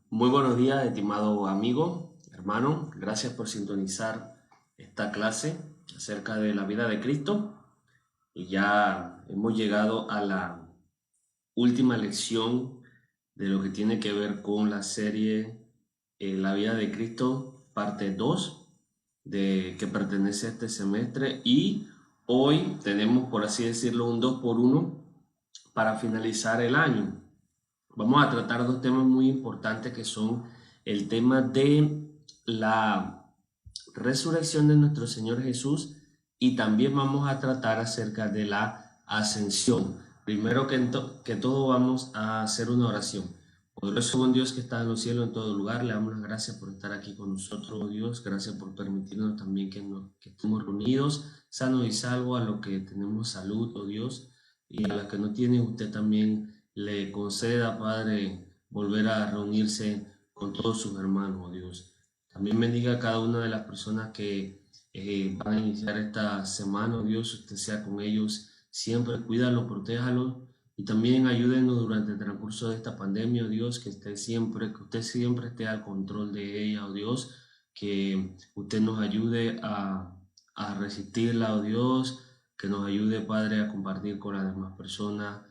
Muy buenos días, estimado amigo, hermano. Gracias por sintonizar esta clase acerca de la vida de Cristo. Y ya hemos llegado a la última lección de lo que tiene que ver con la serie La vida de Cristo, parte 2, que pertenece a este semestre. Y hoy tenemos, por así decirlo, un 2x1 para finalizar el año. Vamos a tratar dos temas muy importantes que son el tema de la resurrección de nuestro Señor Jesús y también vamos a tratar acerca de la ascensión. Primero que todo vamos a hacer una oración. Poderoso buen Dios que está en los cielos en todo lugar, le damos las gracias por estar aquí con nosotros, oh Dios. Gracias por permitirnos también que estemos reunidos, sanos y salvos, a los que tenemos salud, oh Dios, y a los que no tienen, usted también le conceda, Padre, volver a reunirse con todos sus hermanos, oh Dios. También bendiga a cada una de las personas que van a iniciar esta semana, oh Dios, usted sea con ellos siempre, cuídalo, protéjalo y también ayúdenos durante el transcurso de esta pandemia, oh Dios, que usted siempre esté al control de ella, oh Dios, que usted nos ayude a resistirla, oh Dios, que nos ayude, Padre, a compartir con las demás personas,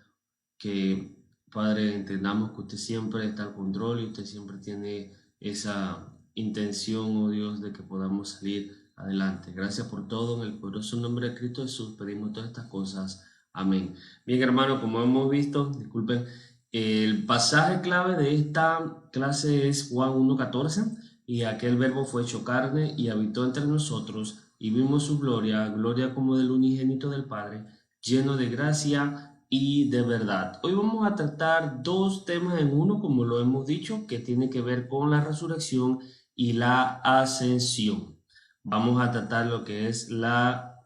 que, Padre, entendamos que usted siempre está al control y usted siempre tiene esa intención, oh Dios, de que podamos salir adelante. Gracias por todo. En el poderoso nombre de Cristo Jesús pedimos todas estas cosas. Amén. Bien, hermano, como hemos visto, disculpen, el pasaje clave de esta clase es Juan 1:14, y aquel verbo fue hecho carne y habitó entre nosotros y vimos su gloria, gloria como del unigénito del Padre, lleno de gracia y de verdad. Hoy vamos a tratar dos temas en uno, como lo hemos dicho, que tiene que ver con la resurrección y la ascensión. Vamos a tratar lo que es la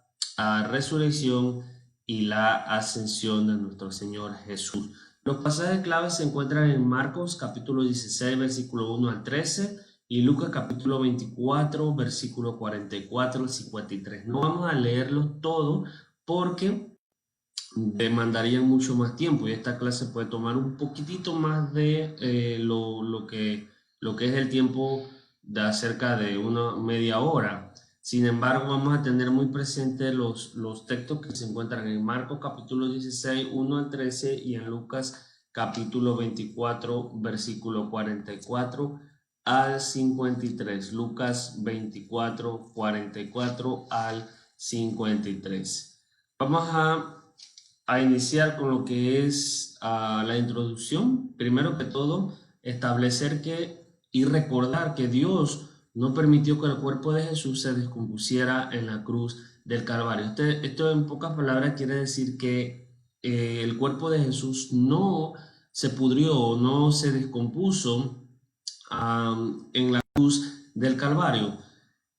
resurrección y la ascensión de nuestro Señor Jesús. Los pasajes claves se encuentran en Marcos capítulo 16, versículo 1 al 13, y Lucas capítulo 24, versículo 44 al 53. No vamos a leerlo todo porque demandaría mucho más tiempo y esta clase puede tomar un poquitito más de lo que es el tiempo de cerca de una media hora. Sin embargo, vamos a tener muy presente los textos que se encuentran en Marcos capítulo 16, 1 al 13, y en Lucas capítulo 24, versículo 44 al 53. Lucas 24, 44 al 53. Vamos a iniciar con lo que es la introducción. Primero que todo, establecer y recordar que Dios no permitió que el cuerpo de Jesús se descompusiera en la cruz del Calvario. Esto en pocas palabras quiere decir que el cuerpo de Jesús no se pudrió, no se descompuso en la cruz del Calvario.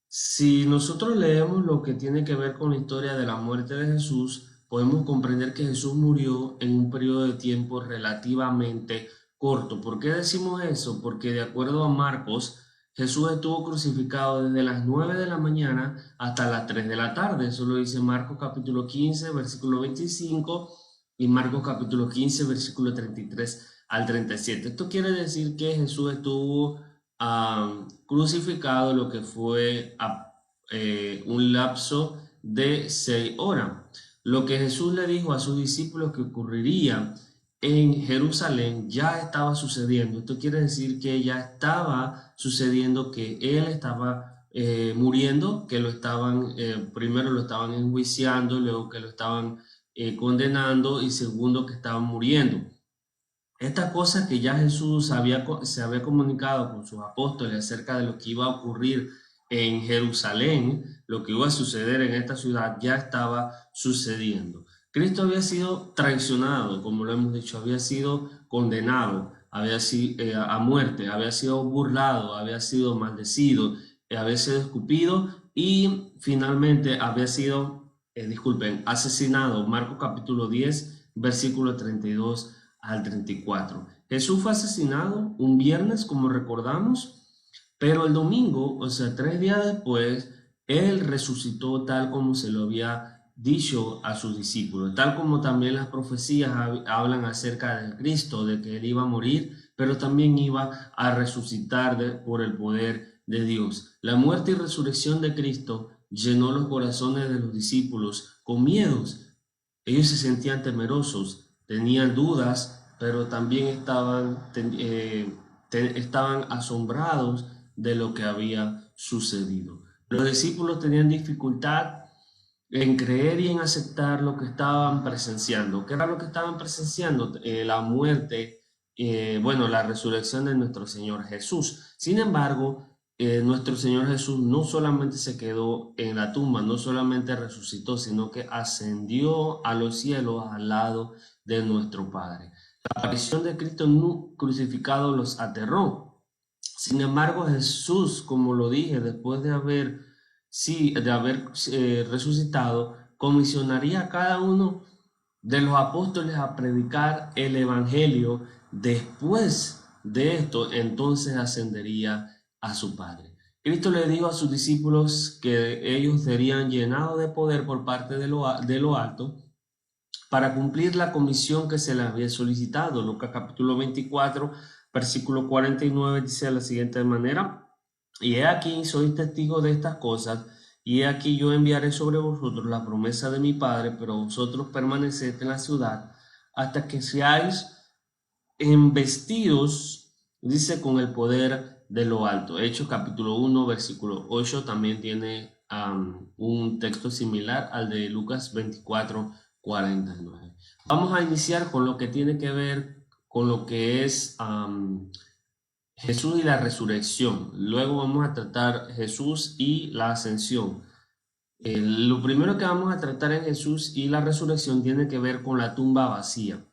Si nosotros leemos lo que tiene que ver con la historia de la muerte de Jesús, podemos comprender que Jesús murió en un periodo de tiempo relativamente corto. ¿Por qué decimos eso? Porque de acuerdo a Marcos, Jesús estuvo crucificado desde las 9 de la mañana hasta las 3 de la tarde. Eso lo dice Marcos capítulo 15, versículo 25, y Marcos capítulo 15, versículo 33 al 37. Esto quiere decir que Jesús estuvo crucificado lo que fue un lapso de 6 horas. Lo que Jesús le dijo a sus discípulos que ocurriría en Jerusalén ya estaba sucediendo. Esto quiere decir que ya estaba sucediendo, que él estaba muriendo, que primero lo estaban enjuiciando, luego que lo estaban condenando, y segundo que estaban muriendo. Esta cosa que ya Jesús se había comunicado con sus apóstoles acerca de lo que iba a ocurrir en Jerusalén, lo que iba a suceder en esta ciudad, ya estaba sucediendo. Cristo había sido traicionado, como lo hemos dicho, había sido condenado, había sido a muerte, había sido burlado, había sido maldecido, había sido escupido y finalmente había sido, asesinado. Marcos capítulo 10, versículo 32 al 34. Jesús fue asesinado un viernes, como recordamos, pero el domingo, o sea, 3 días después, él resucitó tal como se lo había dicho a sus discípulos, tal como también las profecías hablan acerca de Cristo, de que Él iba a morir, pero también iba a resucitar por el poder de Dios. La muerte y resurrección de Cristo llenó los corazones de los discípulos con miedos. Ellos se sentían temerosos, tenían dudas, pero también estaban asombrados de lo que había sucedido. Los discípulos tenían dificultad en creer y en aceptar lo que estaban presenciando. ¿Qué era lo que estaban presenciando? La muerte, la resurrección de nuestro Señor Jesús. Sin embargo, nuestro Señor Jesús no solamente se quedó en la tumba, no solamente resucitó, sino que ascendió a los cielos al lado de nuestro Padre. La aparición de Cristo crucificado los aterró. Sin embargo, Jesús, como lo dije, después de haber resucitado, comisionaría a cada uno de los apóstoles a predicar el evangelio. Después de esto, entonces ascendería a su Padre. Cristo le dijo a sus discípulos que ellos serían llenados de poder por parte de lo alto para cumplir la comisión que se les había solicitado. Lucas capítulo 24, versículo 49 dice de la siguiente manera: y he aquí, sois testigos de estas cosas, y he aquí yo enviaré sobre vosotros la promesa de mi Padre, pero vosotros permaneced en la ciudad hasta que seáis embestidos, dice, con el poder de lo alto. Hechos capítulo 1, versículo 8 también tiene un texto similar al de Lucas 24, 49. Vamos a iniciar con lo que tiene que ver con lo que es Jesús y la resurrección. Luego vamos a tratar Jesús y la ascensión. Lo primero que vamos a tratar en Jesús y la resurrección tiene que ver con la tumba vacía.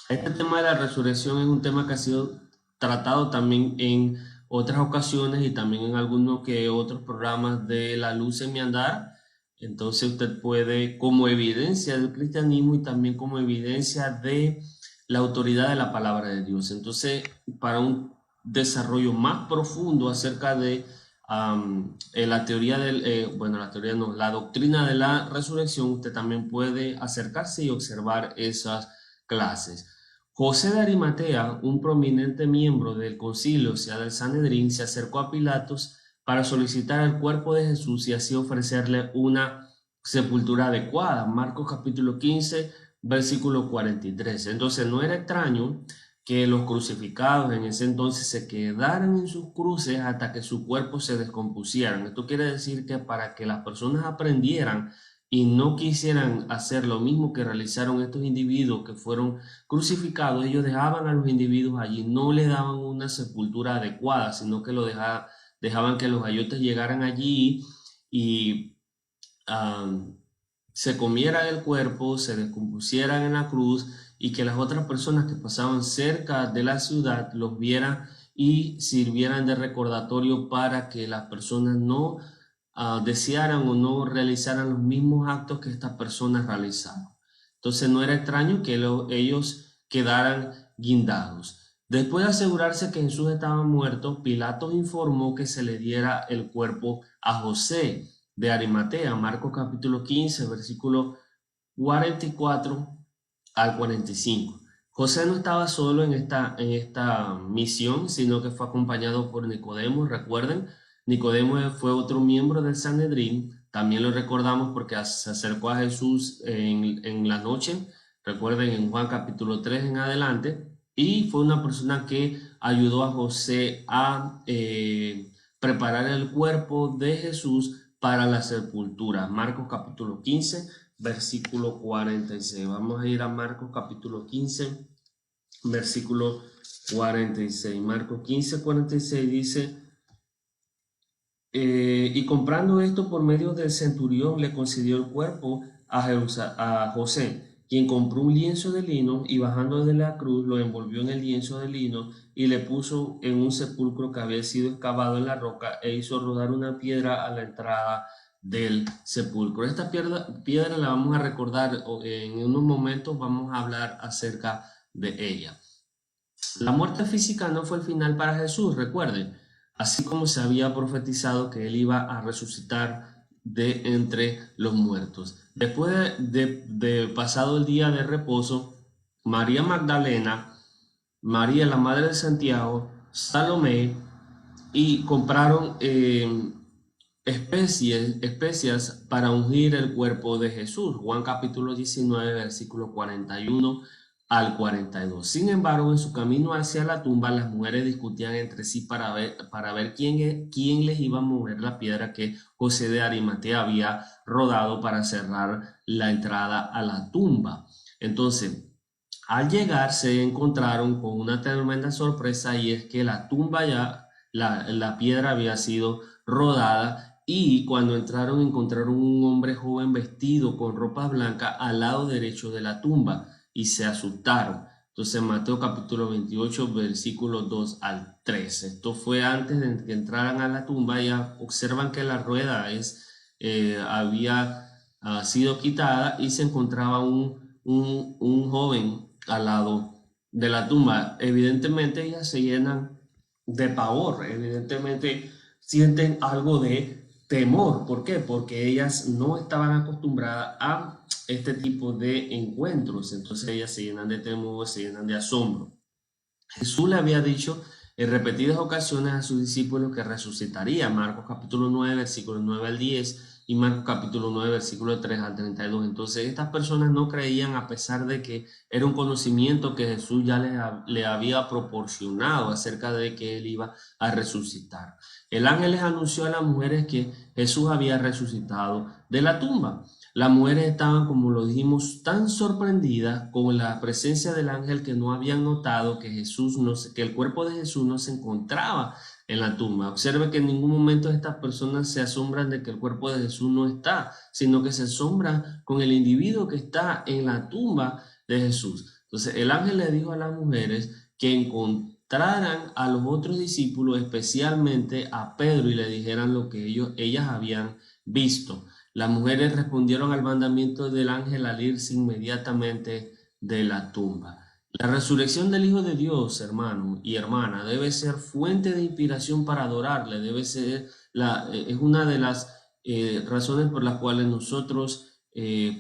Este tema de la resurrección es un tema que ha sido tratado también en otras ocasiones y también en algunos que otros programas de La Luz en mi Andar. Entonces usted puede, como evidencia del cristianismo y también como evidencia de la autoridad de la palabra de Dios. Entonces, para un desarrollo más profundo acerca de la teoría la doctrina de la resurrección, usted también puede acercarse y observar esas clases. José de Arimatea, un prominente miembro del concilio, o sea del Sanedrín, se acercó a Pilatos para solicitar el cuerpo de Jesús y así ofrecerle una sepultura adecuada. Marcos capítulo 15, versículo 43. Entonces no era extraño que los crucificados en ese entonces se quedaran en sus cruces hasta que sus cuerpos se descompusieran. Esto quiere decir que para que las personas aprendieran y no quisieran hacer lo mismo que realizaron estos individuos que fueron crucificados, ellos dejaban a los individuos allí, no les daban una sepultura adecuada, sino que dejaban que los gayotes llegaran allí y se comieran el cuerpo, se descompusieran en la cruz y que las otras personas que pasaban cerca de la ciudad los vieran y sirvieran de recordatorio para que las personas no desearan o no realizaran los mismos actos que estas personas realizaron. Entonces no era extraño que ellos quedaran guindados. Después de asegurarse que Jesús estaba muerto, Pilatos informó que se le diera el cuerpo a José de Arimatea. Marcos capítulo 15, versículo 44 al 45. José no estaba solo en esta misión, sino que fue acompañado por Nicodemo. Recuerden, Nicodemo fue otro miembro del Sanedrín. También lo recordamos porque se acercó a Jesús en la noche. Recuerden, en Juan capítulo 3 en adelante. Y fue una persona que ayudó a José a preparar el cuerpo de Jesús para la sepultura. Marcos capítulo 15, versículo 46. Vamos a ir a Marcos capítulo 15, versículo 46. Marcos 15, 46 dice: y comprando esto por medio del centurión, le concedió el cuerpo a José, quien compró un lienzo de lino y bajando de la cruz lo envolvió en el lienzo de lino y le puso en un sepulcro que había sido excavado en la roca e hizo rodar una piedra a la entrada del sepulcro. Esta piedra la vamos a recordar en unos momentos, vamos a hablar acerca de ella. La muerte física no fue el final para Jesús, recuerden, así como se había profetizado que él iba a resucitar de entre los muertos. Después de pasado el día de reposo, María Magdalena, María la madre de Santiago, Salomé, y compraron especias para ungir el cuerpo de Jesús. Juan capítulo 19, versículo 41 al 42. Sin embargo, en su camino hacia la tumba, las mujeres discutían entre sí para ver quién les iba a mover la piedra que José de Arimatea había rodado para cerrar la entrada a la tumba. Entonces, al llegar se encontraron con una tremenda sorpresa, y es que la tumba ya, la piedra había sido rodada, y cuando entraron encontraron un hombre joven vestido con ropa blanca al lado derecho de la tumba y se asustaron. Entonces Mateo capítulo 28 versículos 2 al 3. Esto fue antes de que entraran a la tumba. Ya observan que la rueda había sido quitada y se encontraba un joven al lado de la tumba. Evidentemente ellas se llenan de pavor, evidentemente sienten algo de temor. ¿Por qué? Porque ellas no estaban acostumbradas a este tipo de encuentros. Entonces ellas se llenan de temor, se llenan de asombro. Jesús le había dicho en repetidas ocasiones a sus discípulos que resucitaría. Marcos capítulo 9, versículos 9 al 10 y Marcos capítulo 9, versículos 3 al 32. Entonces estas personas no creían, a pesar de que era un conocimiento que Jesús ya le había proporcionado acerca de que él iba a resucitar. El ángel les anunció a las mujeres que Jesús había resucitado de la tumba. Las mujeres estaban, como lo dijimos, tan sorprendidas con la presencia del ángel que no habían notado que el cuerpo de Jesús no se encontraba en la tumba. Observe que en ningún momento estas personas se asombran de que el cuerpo de Jesús no está, sino que se asombran con el individuo que está en la tumba de Jesús. Entonces el ángel le dijo a las mujeres que encontraran a los otros discípulos, especialmente a Pedro, y le dijeran lo que ellas habían visto. Las mujeres respondieron al mandamiento del ángel al irse inmediatamente de la tumba. La resurrección del Hijo de Dios, hermano y hermana, debe ser fuente de inspiración para adorarle. Es una de las razones por las cuales nosotros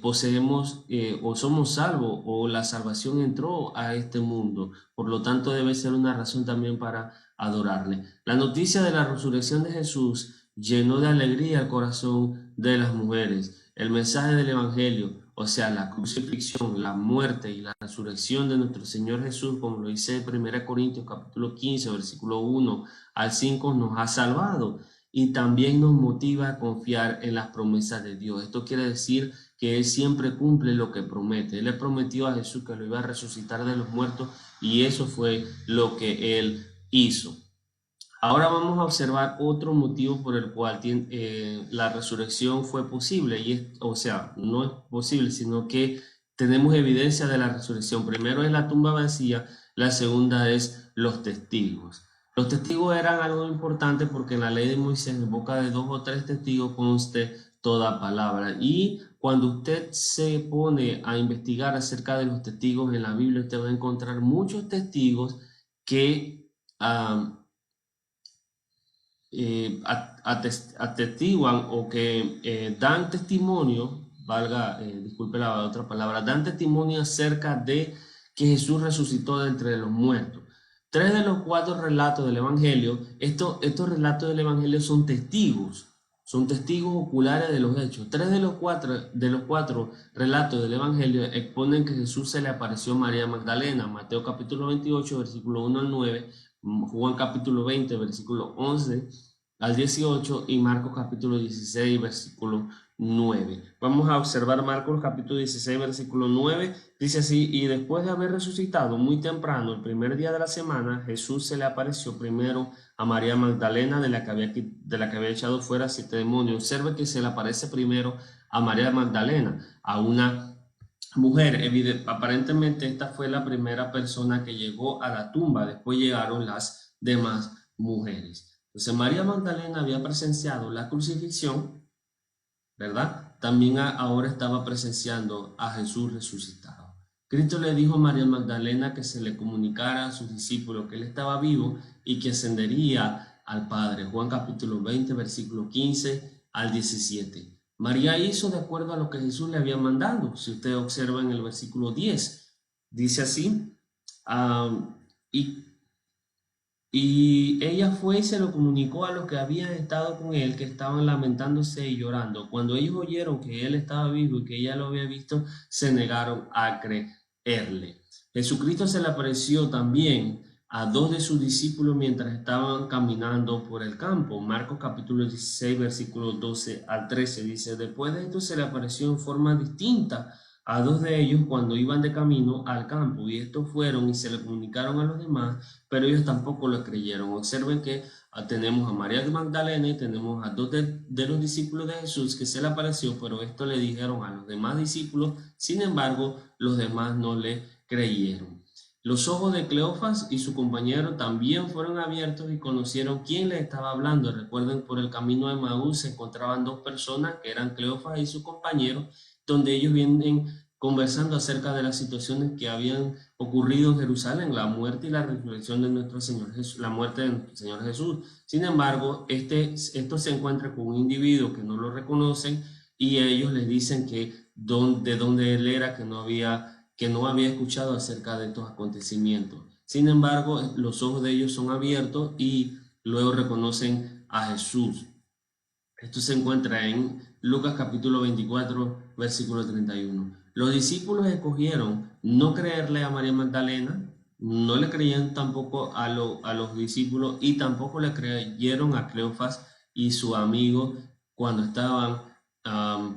poseemos o somos salvos, o la salvación entró a este mundo. Por lo tanto, debe ser una razón también para adorarle. La noticia de la resurrección de Jesús llenó de alegría el corazón de las mujeres. El mensaje del Evangelio, o sea, la crucifixión, la muerte y la resurrección de nuestro Señor Jesús, como lo dice 1 Corintios capítulo 15, versículo 1 al 5, nos ha salvado y también nos motiva a confiar en las promesas de Dios. Esto quiere decir que Él siempre cumple lo que promete. Él le prometió a Jesús que lo iba a resucitar de los muertos, y eso fue lo que Él hizo. Ahora vamos a observar otro motivo por el cual la resurrección fue posible, o sea, no es posible, sino que tenemos evidencia de la resurrección. Primero es la tumba vacía, la segunda es los testigos. Los testigos eran algo importante porque en la ley de Moisés, en boca de 2 o 3 testigos conste toda palabra. Y cuando usted se pone a investigar acerca de los testigos en la Biblia, usted va a encontrar muchos testigos que atestiguan o que dan testimonio, disculpe la otra palabra, dan testimonio acerca de que Jesús resucitó de entre los muertos. 3 de los 4 relatos del Evangelio, estos relatos del Evangelio son testigos oculares de los hechos. 3 de los 4 relatos del Evangelio exponen que Jesús se le apareció a María Magdalena. Mateo capítulo 28, versículo 1 al 9, Juan capítulo 20, versículo 11 al 18, y Marcos capítulo 16, versículo 9. Vamos a observar Marcos capítulo 16, versículo 9. Dice así: y después de haber resucitado muy temprano, el primer día de la semana, Jesús se le apareció primero a María Magdalena, de la que había echado fuera 7 demonios. Observe que se le aparece primero a María Magdalena, a una mujer. Aparentemente esta fue la primera persona que llegó a la tumba. Después llegaron las demás mujeres. Entonces María Magdalena había presenciado la crucifixión, ¿verdad? También ahora estaba presenciando a Jesús resucitado. Cristo le dijo a María Magdalena que se le comunicara a sus discípulos que él estaba vivo y que ascendería al Padre. Juan capítulo 20, versículo 15 al 17. María hizo de acuerdo a lo que Jesús le había mandado. Si usted observa en el versículo 10, dice así, y ella fue y se lo comunicó a los que habían estado con él, que estaban lamentándose y llorando. Cuando ellos oyeron que él estaba vivo y que ella lo había visto, se negaron a creerle. Jesucristo se le apareció también a dos de sus discípulos mientras estaban caminando por el campo. Marcos capítulo 16, versículos 12 al 13 dice, después de esto se le apareció en forma distinta a dos de ellos cuando iban de camino al campo, y estos fueron y se le comunicaron a los demás, pero ellos tampoco lo creyeron. Observen que tenemos a María de Magdalena y tenemos a dos de los discípulos de Jesús que se le apareció, pero esto le dijeron a los demás discípulos, sin embargo, los demás no le creyeron. Los ojos de Cleofas y su compañero también fueron abiertos y conocieron quién les estaba hablando. Recuerden, por el camino de Emaús se encontraban dos personas que eran Cleofas y su compañero, donde ellos vienen conversando acerca de las situaciones que habían ocurrido en Jerusalén, la muerte y la resurrección de nuestro Señor Jesús, la muerte de nuestro Señor Jesús. Sin embargo, esto se encuentra con un individuo que no lo reconocen y ellos les dicen que de dónde él era, que no había escuchado acerca de estos acontecimientos. Sin embargo, los ojos de ellos son abiertos y luego reconocen a Jesús. Esto se encuentra en Lucas capítulo 24, versículo 31. Los discípulos escogieron no creerle a María Magdalena, no le creían tampoco a los discípulos y tampoco le creyeron a Cleofas y su amigo cuando estaban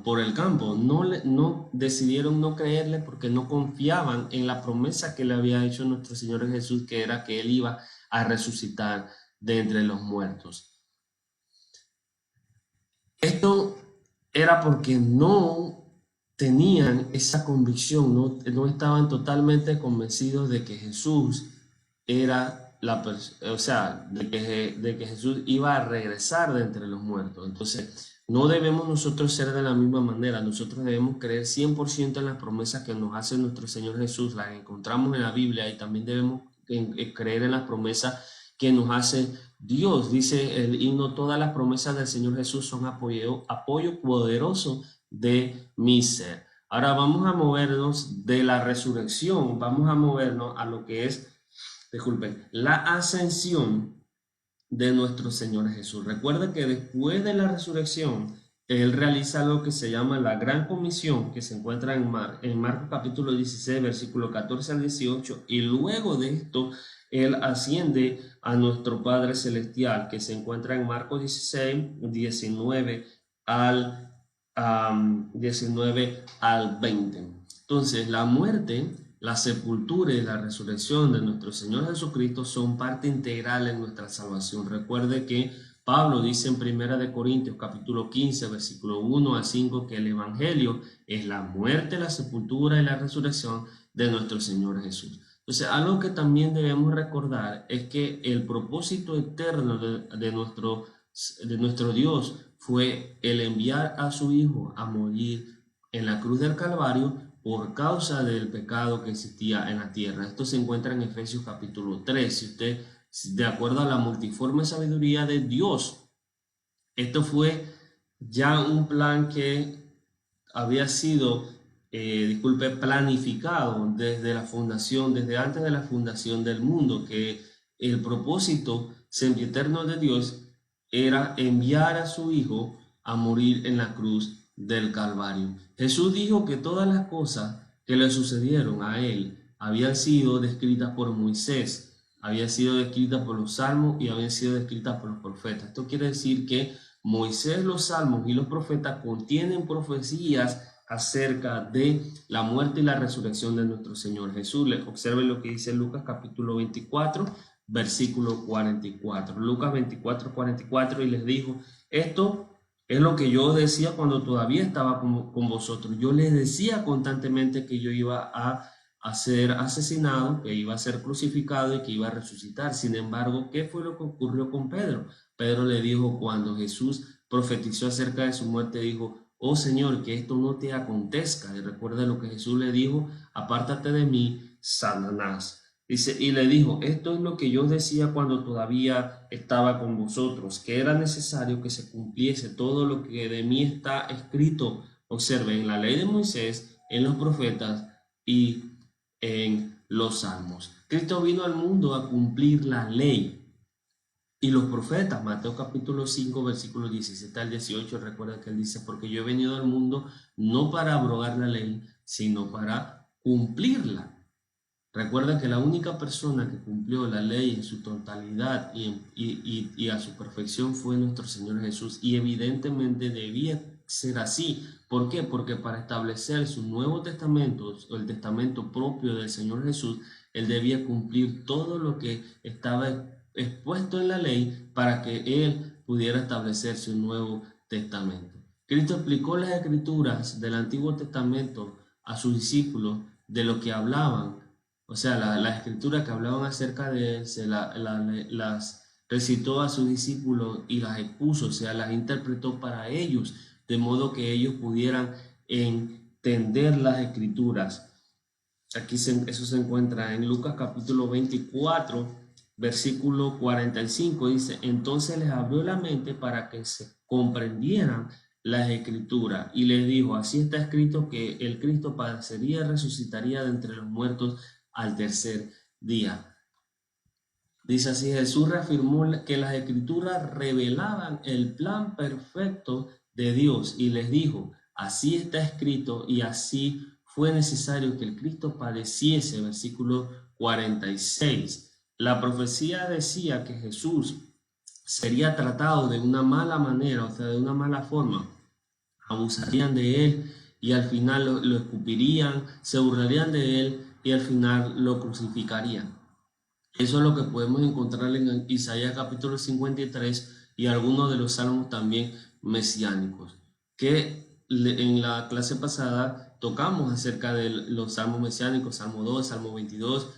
por el campo. No decidieron no creerle porque no confiaban en la promesa que le había hecho nuestro Señor Jesús, que era que Él iba a resucitar de entre los muertos. Esto era porque no tenían esa convicción, no estaban totalmente convencidos de que Jesús era de que Jesús iba a regresar de entre los muertos. Entonces, no debemos nosotros ser de la misma manera. Nosotros debemos creer 100% en las promesas que nos hace nuestro Señor Jesús, las encontramos en la Biblia, y también debemos creer en las promesas que nos hace Dios. Dice el himno, todas las promesas del Señor Jesús son apoyo poderoso de mi ser. Ahora vamos a movernos de la resurrección, vamos a movernos a lo que es, la ascensión de nuestro Señor Jesús. Recuerda que después de la resurrección, Él realiza lo que se llama la Gran Comisión, que se encuentra en Marcos capítulo 16, versículo 14 al 18, y luego de esto, Él asciende a nuestro Padre Celestial, que se encuentra en Marcos 16, 19 al 20. Entonces, la muerte, la sepultura y la resurrección de nuestro Señor Jesucristo son parte integral en nuestra salvación. Recuerde que Pablo dice en 1 Corintios capítulo 15, versículo 1 al 5, que el Evangelio es la muerte, la sepultura y la resurrección de nuestro Señor Jesús. Entonces, algo que también debemos recordar es que el propósito eterno de nuestro Dios fue el enviar a su Hijo a morir en la cruz del Calvario por causa del pecado que existía en la tierra. Esto se encuentra en Efesios capítulo 3. Si usted, de acuerdo a la multiforme sabiduría de Dios, esto fue ya un plan que había sido, planificado desde la fundación, desde antes de la fundación del mundo, que el propósito sempiterno de Dios era enviar a su Hijo a morir en la cruz del Calvario. Jesús dijo que todas las cosas que le sucedieron a él habían sido descritas por Moisés, habían sido descritas por los salmos y habían sido descritas por los profetas. Esto quiere decir que Moisés, los salmos y los profetas contienen profecías acerca de la muerte y la resurrección de nuestro Señor Jesús. Observen lo que dice Lucas capítulo 24, versículo 44. Lucas 24, 44, y les dijo, esto es lo que yo decía cuando todavía estaba con vosotros. Yo les decía constantemente que yo iba a ser asesinado, que iba a ser crucificado y que iba a resucitar. Sin embargo, ¿qué fue lo que ocurrió con Pedro? Pedro le dijo, cuando Jesús profetizó acerca de su muerte, dijo, oh Señor, que esto no te acontezca. Y recuerda lo que Jesús le dijo, apártate de mí, Satanás. Dice, y le dijo, esto es lo que yo decía cuando todavía estaba con vosotros, que era necesario que se cumpliese todo lo que de mí está escrito. Observen, en la ley de Moisés, en los profetas y en los salmos. Cristo vino al mundo a cumplir la ley y los profetas. Mateo capítulo 5, versículos 17 al 18, recuerda que él dice, porque yo he venido al mundo no para abrogar la ley, sino para cumplirla. Recuerda que la única persona que cumplió la ley en su totalidad y a su perfección fue nuestro Señor Jesús, y evidentemente debía ser así. ¿Por qué? Porque para establecer su Nuevo Testamento, o el testamento propio del Señor Jesús, él debía cumplir todo lo que estaba expuesto en la ley para que él pudiera establecer su Nuevo Testamento. Cristo explicó las escrituras del Antiguo Testamento a sus discípulos de lo que hablaban. O sea, las escrituras que hablaban acerca de él, las recitó a sus discípulos y las expuso, o sea, las interpretó para ellos, de modo que ellos pudieran entender las escrituras. Aquí eso se encuentra en Lucas capítulo 24, versículo 45, dice, entonces les abrió la mente para que se comprendieran las escrituras y les dijo, así está escrito que el Cristo padecería y resucitaría de entre los muertos al tercer día. Dice así, Jesús reafirmó que las escrituras revelaban el plan perfecto de Dios y les dijo, así está escrito y así fue necesario que el Cristo padeciese, versículo 46. La profecía decía que Jesús sería tratado de una mala manera, o sea, de una mala forma. Abusarían de él y al final lo escupirían, se burlarían de él y al final lo crucificarían. Eso es lo que podemos encontrar en Isaías capítulo 53 y algunos de los salmos también mesiánicos, que en la clase pasada tocamos acerca de los salmos mesiánicos, Salmo 2, Salmo 22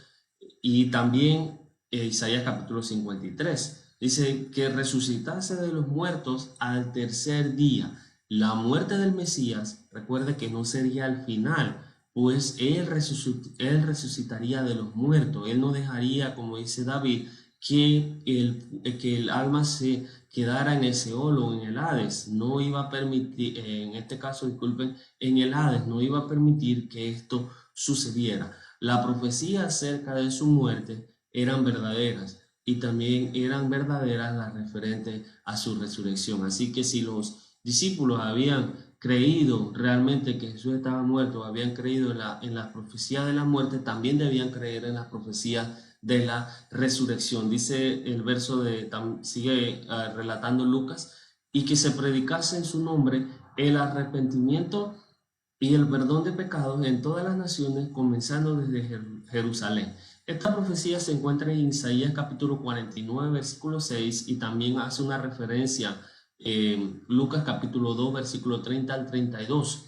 y también Isaías capítulo 53. Dice que resucitase de los muertos al tercer día. La muerte del Mesías, recuerde que no sería al final, pues él resucitaría de los muertos. Él no dejaría, como dice David, que el alma se quedara en el Seol o en el Hades. No iba a permitir, en este caso, disculpen, en el Hades, no iba a permitir que esto sucediera. La profecía acerca de su muerte eran verdaderas y también eran verdaderas las referentes a su resurrección. Así que si los discípulos habían creído realmente que Jesús estaba muerto, habían creído en la profecía de la muerte, también debían creer en la profecía de la resurrección. Dice el verso sigue relatando Lucas, y que se predicase en su nombre el arrepentimiento y el perdón de pecados en todas las naciones, comenzando desde Jerusalén. Esta profecía se encuentra en Isaías capítulo 49, versículo 6, y también hace una referencia en Lucas capítulo 2, versículo 30 al 32.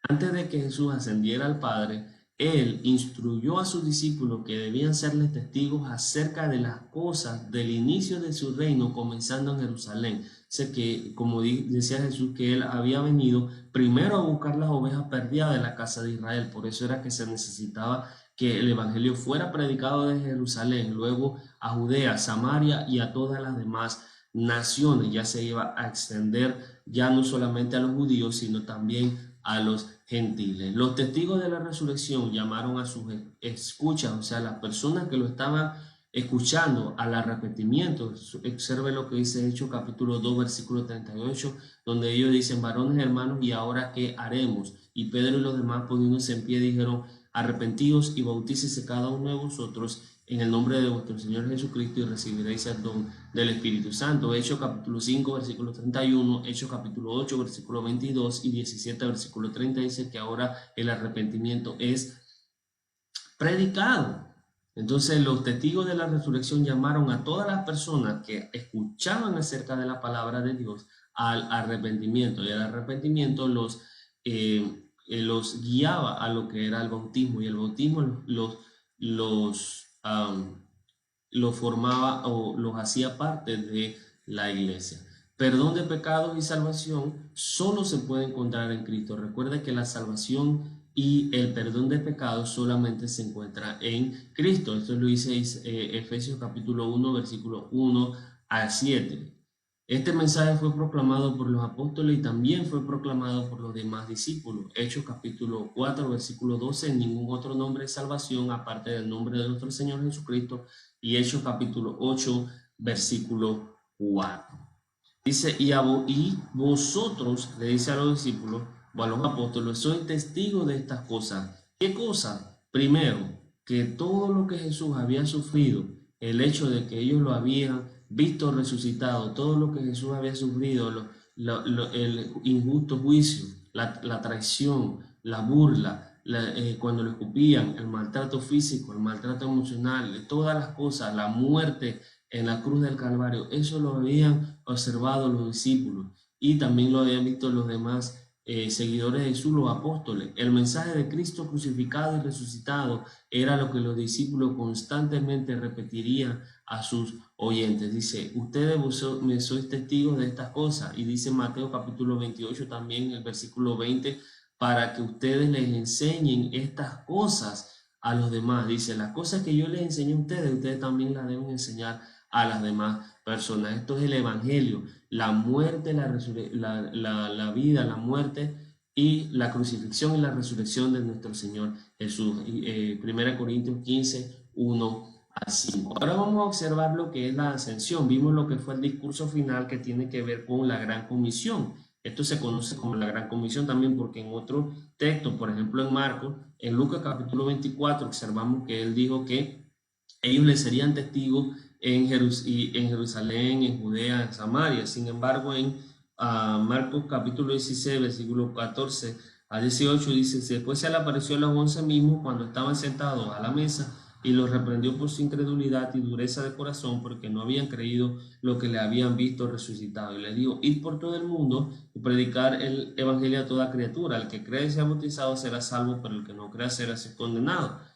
Antes de que Jesús ascendiera al Padre, él instruyó a sus discípulos que debían serles testigos acerca de las cosas del inicio de su reino, comenzando en Jerusalén. Sé que, como decía Jesús, que él había venido primero a buscar las ovejas perdidas de la casa de Israel. Por eso era que se necesitaba que el evangelio fuera predicado desde Jerusalén, luego a Judea, Samaria y a todas las demás naciones. Ya se iba a extender ya no solamente a los judíos, sino también a los gentiles. Los testigos de la resurrección llamaron a sus escuchas, o sea, las personas que lo estaban escuchando, al arrepentimiento. Observe lo que dice Hechos capítulo 2, versículo 38, donde ellos dicen, varones hermanos, ¿y ahora qué haremos? Y Pedro y los demás, poniéndose en pie, dijeron, arrepentidos y bautícese cada uno de vosotros en el nombre de vuestro Señor Jesucristo y recibiréis el don del Espíritu Santo. Hechos capítulo 5, versículo 31, Hechos capítulo 8, versículo 22 y 17, versículo 30, dice que ahora el arrepentimiento es predicado. Entonces los testigos de la resurrección llamaron a todas las personas que escuchaban acerca de la palabra de Dios al arrepentimiento, y el arrepentimiento los guiaba a lo que era el bautismo, y el bautismo los formaba o los hacía parte de la iglesia. Perdón de pecados y salvación solo se puede encontrar en Cristo. Recuerda que la salvación y el perdón de pecados solamente se encuentra en Cristo. Esto lo dice Efesios capítulo 1, versículo 1 al 7. Este mensaje fue proclamado por los apóstoles y también fue proclamado por los demás discípulos. Hechos capítulo 4, versículo 12, en ningún otro nombre de salvación aparte del nombre de nuestro Señor Jesucristo. Y Hechos capítulo 8, versículo 4. Dice, y vosotros, le dice a los discípulos o a los apóstoles, sois testigos de estas cosas. ¿Qué cosas? Primero, que todo lo que Jesús había sufrido, el hecho de que ellos lo habían visto resucitado, todo lo que Jesús había sufrido, el injusto juicio, la traición, la burla, cuando lo escupían, el maltrato físico, el maltrato emocional, todas las cosas, la muerte en la cruz del Calvario, eso lo habían observado los discípulos y también lo habían visto los demás seguidores de Jesús, los apóstoles. El mensaje de Cristo crucificado y resucitado era lo que los discípulos constantemente repetirían a sus oyentes. Dice, ustedes me sois testigos de estas cosas. Y dice Mateo capítulo 28 también, el versículo 20, para que ustedes les enseñen estas cosas a los demás. Dice, las cosas que yo les enseño a ustedes también las deben enseñar a las demás personas. Esto es el evangelio, la muerte, la vida, la muerte y la crucifixión y la resurrección de nuestro Señor Jesús. 1 Corintios 15, 1 a 5. Ahora vamos a observar lo que es la ascensión. Vimos lo que fue el discurso final que tiene que ver con la gran comisión. Esto se conoce como la gran comisión también porque en otro texto, por ejemplo en Marcos, en Lucas capítulo 24, observamos que él dijo que ellos le serían testigos en Jerusalén, en Judea, en Samaria. Sin embargo, en Marcos capítulo 16, versículo 14 a 18 dice, después se le apareció a los 11 mismos cuando estaban sentados a la mesa y los reprendió por su incredulidad y dureza de corazón porque no habían creído lo que le habían visto resucitado. Y les dijo, id por todo el mundo y predicar el evangelio a toda criatura. El que cree y sea bautizado será salvo, pero el que no crea será condenado.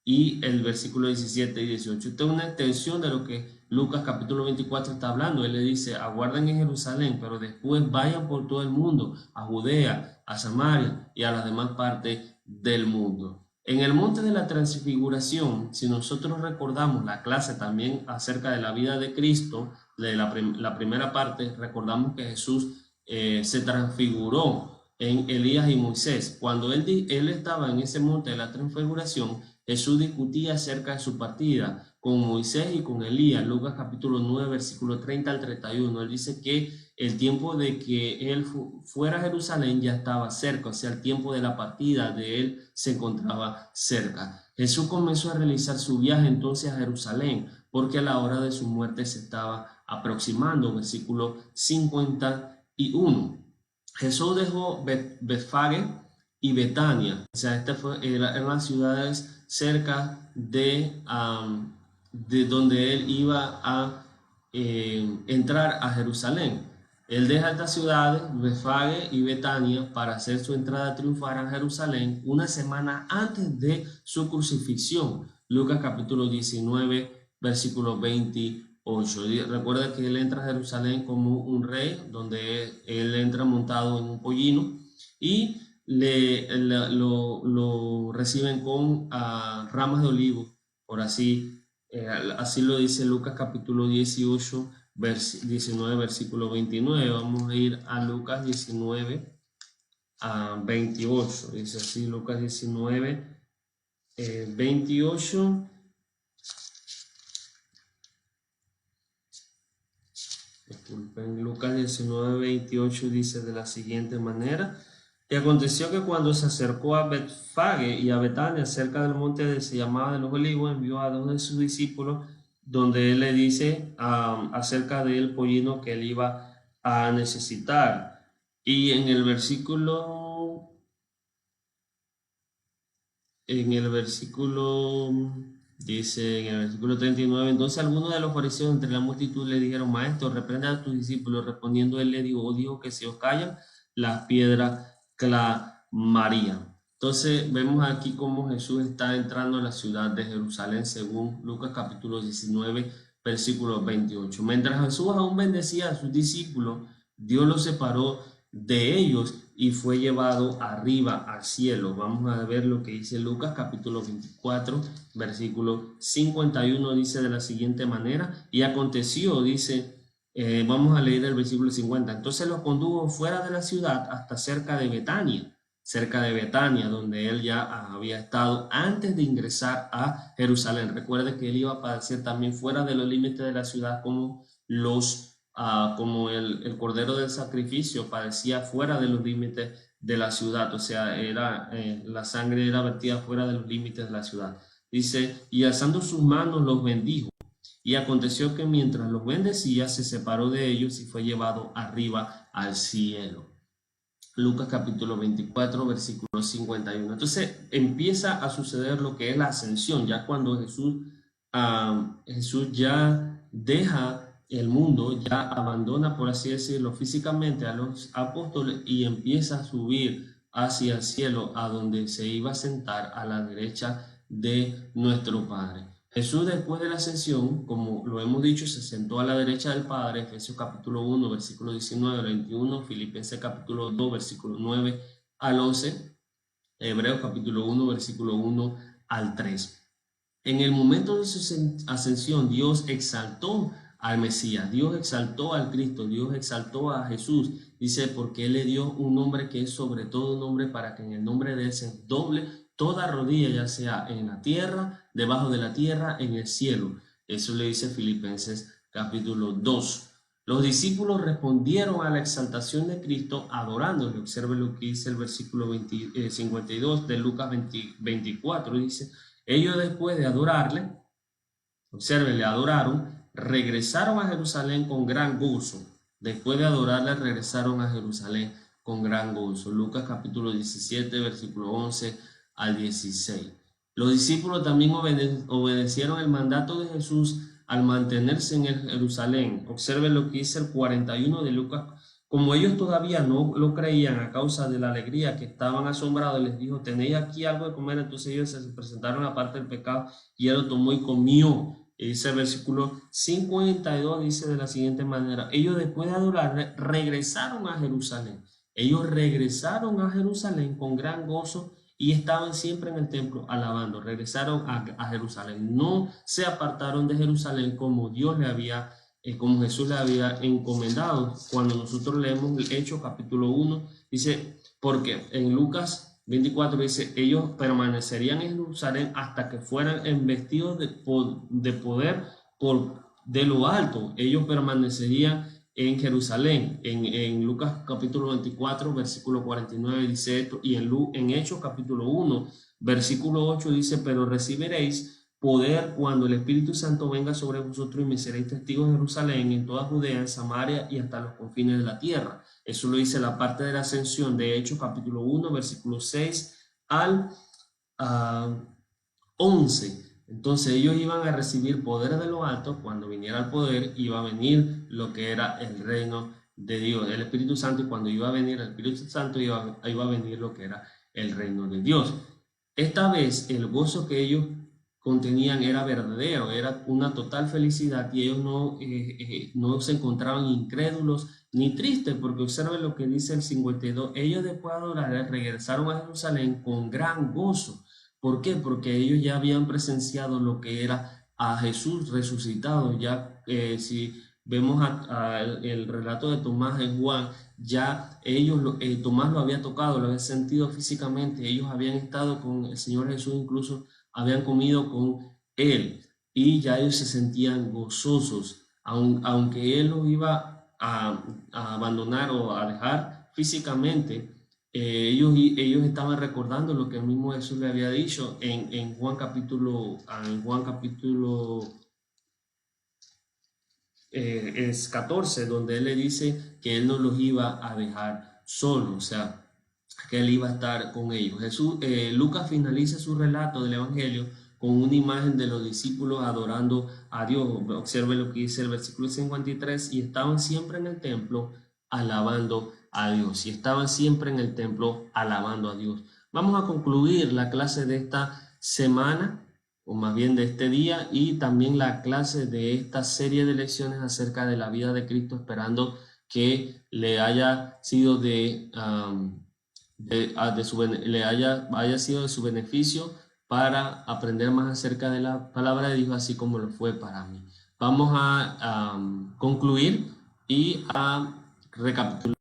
Y el versículo 17 y 18. Esta es una extensión de lo que Lucas capítulo 24 está hablando. Él le dice, aguarden en Jerusalén, pero después vayan por todo el mundo, a Judea, a Samaria y a las demás partes del mundo. En el monte de la transfiguración, si nosotros recordamos la clase también acerca de la vida de Cristo, de la primera parte, recordamos que Jesús se transfiguró en Elías y Moisés. Cuando él estaba en ese monte de la transfiguración, Jesús discutía acerca de su partida con Moisés y con Elías. Lucas capítulo 9, versículo 30 al 31. Él dice que el tiempo de que él fuera a Jerusalén ya estaba cerca, o sea, el tiempo de la partida de él se encontraba cerca. Jesús comenzó a realizar su viaje entonces a Jerusalén, porque a la hora de su muerte se estaba aproximando. Versículo 51. Jesús dejó Betfage y Betania, o sea, eran las ciudades cerca de donde él iba a entrar a Jerusalén. Él deja estas ciudades, Betfage y Betania, para hacer su entrada triunfal a Jerusalén una semana antes de su crucifixión. Lucas capítulo 19, versículo 28. Recuerda que él entra a Jerusalén como un rey, donde él entra montado en un pollino y lo reciben con ramas de olivo, por así lo dice Lucas capítulo 18, 19, versículo 29. Vamos a ir a Lucas 19, 28. Dice así Lucas 19, 28. Disculpen, Lucas 19, 28 dice de la siguiente manera. Y aconteció que cuando se acercó a Betfage y a Betania, cerca del monte que se llamaba de los Olivos, envió a dos de sus discípulos, donde él le dice acerca del pollino que él iba a necesitar. Y en el versículo 39, entonces algunos de los fariseos entre la multitud le dijeron, maestro, reprenda a tus discípulos. Respondiendo él le dijo que si os callan, las piedras clamarían. Entonces vemos aquí cómo Jesús está entrando a la ciudad de Jerusalén según Lucas capítulo 19, versículo 28. Mientras Jesús aún bendecía a sus discípulos, Dios los separó de ellos y fue llevado arriba al cielo. Vamos a ver lo que dice Lucas capítulo 24, versículo 51, dice de la siguiente manera: y aconteció, dice, vamos a leer el versículo 50, entonces los condujo fuera de la ciudad hasta cerca de Betania, donde él ya había estado antes de ingresar a Jerusalén. Recuerde que él iba a padecer también fuera de los límites de la ciudad, como como el cordero del sacrificio padecía fuera de los límites de la ciudad, o sea, la sangre era vertida fuera de los límites de la ciudad. Dice, y alzando sus manos los bendijo. Y aconteció que mientras los bendecía, se separó de ellos y fue llevado arriba al cielo. Lucas capítulo 24, versículo 51. Entonces empieza a suceder lo que es la ascensión, ya cuando Jesús ya deja el mundo, ya abandona, por así decirlo, físicamente a los apóstoles y empieza a subir hacia el cielo, a donde se iba a sentar a la derecha de nuestro Padre. Jesús, después de la ascensión, como lo hemos dicho, se sentó a la derecha del Padre, Efesios capítulo 1, versículo 19 al 21, Filipenses capítulo 2, versículo 9 al 11, Hebreos capítulo 1, versículo 1 al 3. En el momento de su ascensión, Dios exaltó al Mesías, Dios exaltó al Cristo, Dios exaltó a Jesús. Dice, porque Él le dio un nombre que es sobre todo nombre, para que en el nombre de Él se doble toda rodilla, ya sea en la tierra, debajo de la tierra, en el cielo. Eso le dice Filipenses capítulo 2. Los discípulos respondieron a la exaltación de Cristo adorándole. Observe lo que dice el versículo 52 de Lucas 24. Dice, ellos después de adorarle, observe, le adoraron, regresaron a Jerusalén con gran gozo. Después de adorarle, regresaron a Jerusalén con gran gozo. Lucas capítulo 17, versículo 11 al 16. Los discípulos también obedecieron el mandato de Jesús al mantenerse en Jerusalén. Observe lo que dice el 41 de Lucas. Como ellos todavía no lo creían a causa de la alegría, que estaban asombrados, les dijo, ¿tenéis aquí algo de comer? Entonces ellos se presentaron aparte del pecado y él lo tomó y comió. Dice el versículo 52, dice de la siguiente manera: ellos después de adorar regresaron a Jerusalén. Ellos regresaron a Jerusalén con gran gozo y estaban siempre en el templo alabando. Regresaron a Jerusalén. No se apartaron de Jerusalén como Dios le había, como Jesús le había encomendado. Cuando nosotros leemos el Hechos capítulo 1, dice, porque en Lucas 24 dice, ellos permanecerían en Jerusalén hasta que fueran investidos de poder de lo alto. Ellos permanecerían en Jerusalén. En Lucas capítulo 24, versículo 49 dice esto, y en Hechos capítulo 1, versículo 8 dice, pero recibiréis poder cuando el Espíritu Santo venga sobre vosotros y me seréis testigos de Jerusalén, en toda Judea, en Samaria y hasta los confines de la tierra. Eso lo dice la parte de la ascensión de Hechos capítulo 1, versículo 6 al 11. Entonces ellos iban a recibir poder de lo alto. Cuando viniera el poder, iba a venir lo que era el reino de Dios, el Espíritu Santo, y cuando iba a venir el Espíritu Santo, iba a venir lo que era el reino de Dios. Esta vez el gozo que ellos contenían era verdadero, era una total felicidad, y ellos no se encontraban incrédulos ni tristes, porque observen lo que dice el 52, ellos después de adorar regresaron a Jerusalén con gran gozo. ¿Por qué? Porque ellos ya habían presenciado lo que era a Jesús resucitado. Ya si vemos el relato de Tomás en Juan, ya Tomás lo había tocado, lo había sentido físicamente. Ellos habían estado con el Señor Jesús, incluso habían comido con él, y ya ellos se sentían gozosos, aunque él los iba a abandonar o a dejar físicamente. Ellos estaban recordando lo que el mismo Jesús le había dicho en Juan capítulo 14, donde él le dice que él no los iba a dejar solos, o sea, que él iba a estar con ellos. Lucas finaliza su relato del Evangelio con una imagen de los discípulos adorando a Dios. Observe lo que dice el versículo 53, y estaban siempre en el templo alabando a Dios. Y estaban siempre en el templo alabando a Dios. Vamos a concluir la clase de esta semana, o más bien de este día, y también la clase de esta serie de lecciones acerca de la vida de Cristo, esperando que le haya sido de haya sido de su beneficio para aprender más acerca de la palabra de Dios, así como lo fue para mí. Vamos a concluir y a recapitular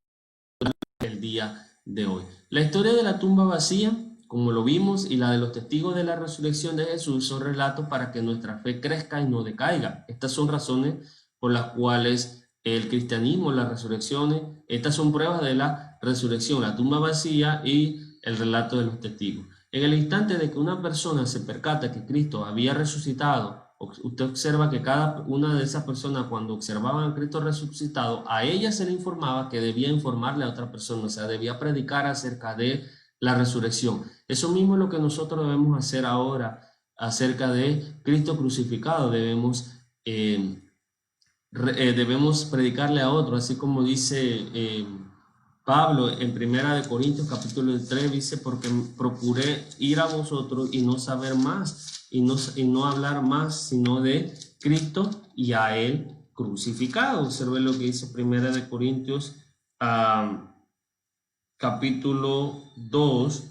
el día de hoy. La historia de la tumba vacía, como lo vimos, y la de los testigos de la resurrección de Jesús son relatos para que nuestra fe crezca y no decaiga. Estas son razones por las cuales el cristianismo, las resurrecciones, estas son pruebas de la resurrección, la tumba vacía y el relato de los testigos. En el instante de que una persona se percata que Cristo había resucitado, usted observa que cada una de esas personas, cuando observaban a Cristo resucitado, a ella se le informaba que debía informarle a otra persona, o sea, debía predicar acerca de la resurrección. Eso mismo es lo que nosotros debemos hacer ahora acerca de Cristo crucificado. Debemos predicarle a otro, así como dice Pablo en Primera de Corintios capítulo 3, dice, porque procuré ir a vosotros y no saber más, y no hablar más, sino de Cristo y a Él crucificado. Observe lo que dice Primera de Corintios capítulo 2,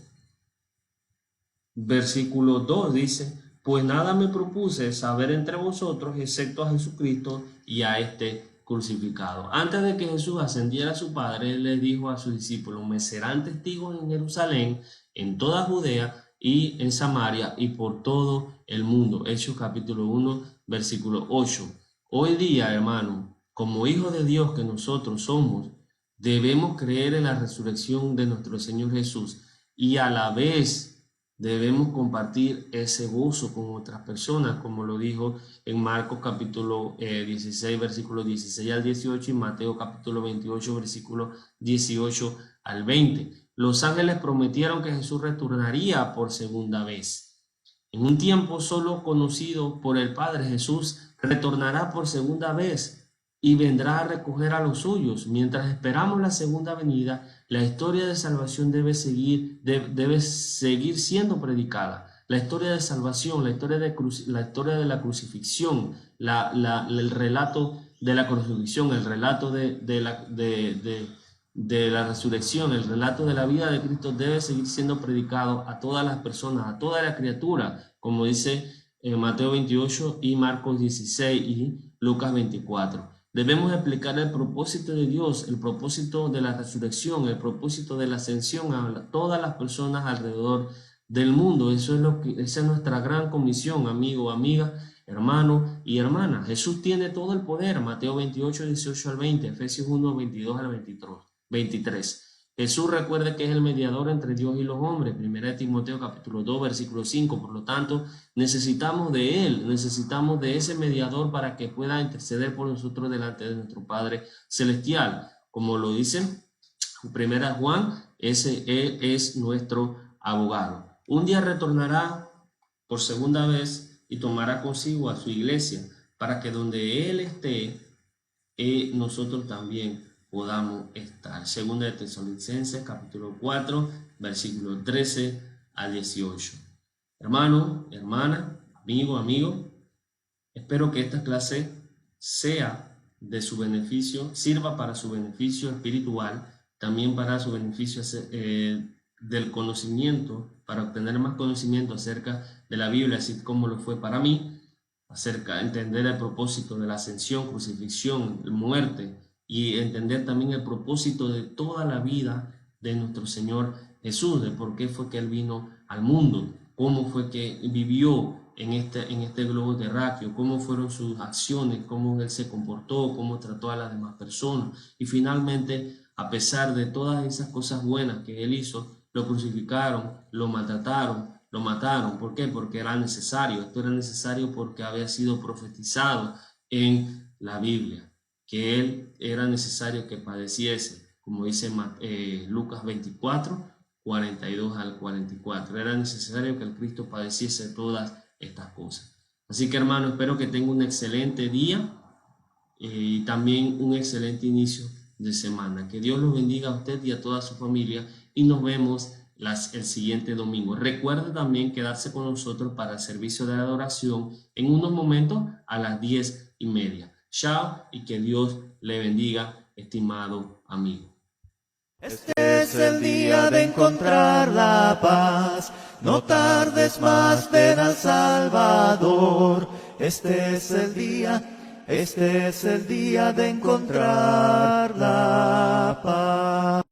versículo 2, dice, pues nada me propuse saber entre vosotros, excepto a Jesucristo y a este crucificado. Antes de que Jesús ascendiera a su Padre, Él les dijo a sus discípulos, me serán testigos en Jerusalén, en toda Judea y en Samaria y por todo el mundo. Hechos capítulo 1, versículo 8. Hoy día, hermano, como hijos de Dios que nosotros somos, debemos creer en la resurrección de nuestro Señor Jesús y a la vez debemos compartir ese gozo con otras personas, como lo dijo en Marcos capítulo 16, versículo 16 al 18 y Mateo capítulo 28, versículo 18 al 20. Los ángeles prometieron que Jesús retornaría por segunda vez. En un tiempo solo conocido por el Padre, Jesús retornará por segunda vez y vendrá a recoger a los suyos. Mientras esperamos la segunda venida, la historia de salvación debe seguir siendo predicada. La historia de salvación, la historia de la crucifixión, el relato de la crucifixión, el relato de la resurrección, el relato de la vida de Cristo debe seguir siendo predicado a todas las personas, a toda la criatura, como dice Mateo 28 y Marcos 16 y Lucas 24. Debemos explicar el propósito de Dios, el propósito de la resurrección, el propósito de la ascensión a todas las personas alrededor del mundo. Esa es nuestra gran comisión, amigo, amiga, hermano y hermana. Jesús tiene todo el poder. Mateo 28, 18 al 20, Efesios 1, 22 al 23. Jesús recuerde que es el mediador entre Dios y los hombres. Primera de Timoteo capítulo 2, versículo 5. Por lo tanto, necesitamos de Él, necesitamos de ese mediador para que pueda interceder por nosotros delante de nuestro Padre Celestial. Como lo dice Primera Juan, Él es nuestro abogado. Un día retornará por segunda vez y tomará consigo a su iglesia para que donde Él esté, nosotros también podamos estar. Segunda de Tesalonicenses capítulo 4, versículo 13 al 18. Hermano, hermana, amigo, espero que esta clase sea de su beneficio, sirva para su beneficio espiritual, también para su beneficio del conocimiento, para obtener más conocimiento acerca de la Biblia, así como lo fue para mí, acerca de entender el propósito de la ascensión, crucifixión, muerte, y entender también el propósito de toda la vida de nuestro Señor Jesús, de por qué fue que Él vino al mundo, cómo fue que vivió en este globo terráqueo, cómo fueron sus acciones, cómo Él se comportó, cómo trató a las demás personas. Y finalmente, a pesar de todas esas cosas buenas que Él hizo, lo crucificaron, lo maltrataron, lo mataron. ¿Por qué? Porque era necesario. Esto era necesario porque había sido profetizado en la Biblia, que Él era necesario que padeciese, como dice Lucas 24, 42 al 44. Era necesario que el Cristo padeciese todas estas cosas. Así que, hermano, espero que tenga un excelente día y también un excelente inicio de semana. Que Dios los bendiga a usted y a toda su familia y nos vemos el siguiente domingo. Recuerde también quedarse con nosotros para el servicio de adoración en unos momentos a las 10:30. Chao y que Dios le bendiga, estimado amigo. Este es el día de encontrar la paz, no tardes más, ven al Salvador. Este es el día de encontrar la paz.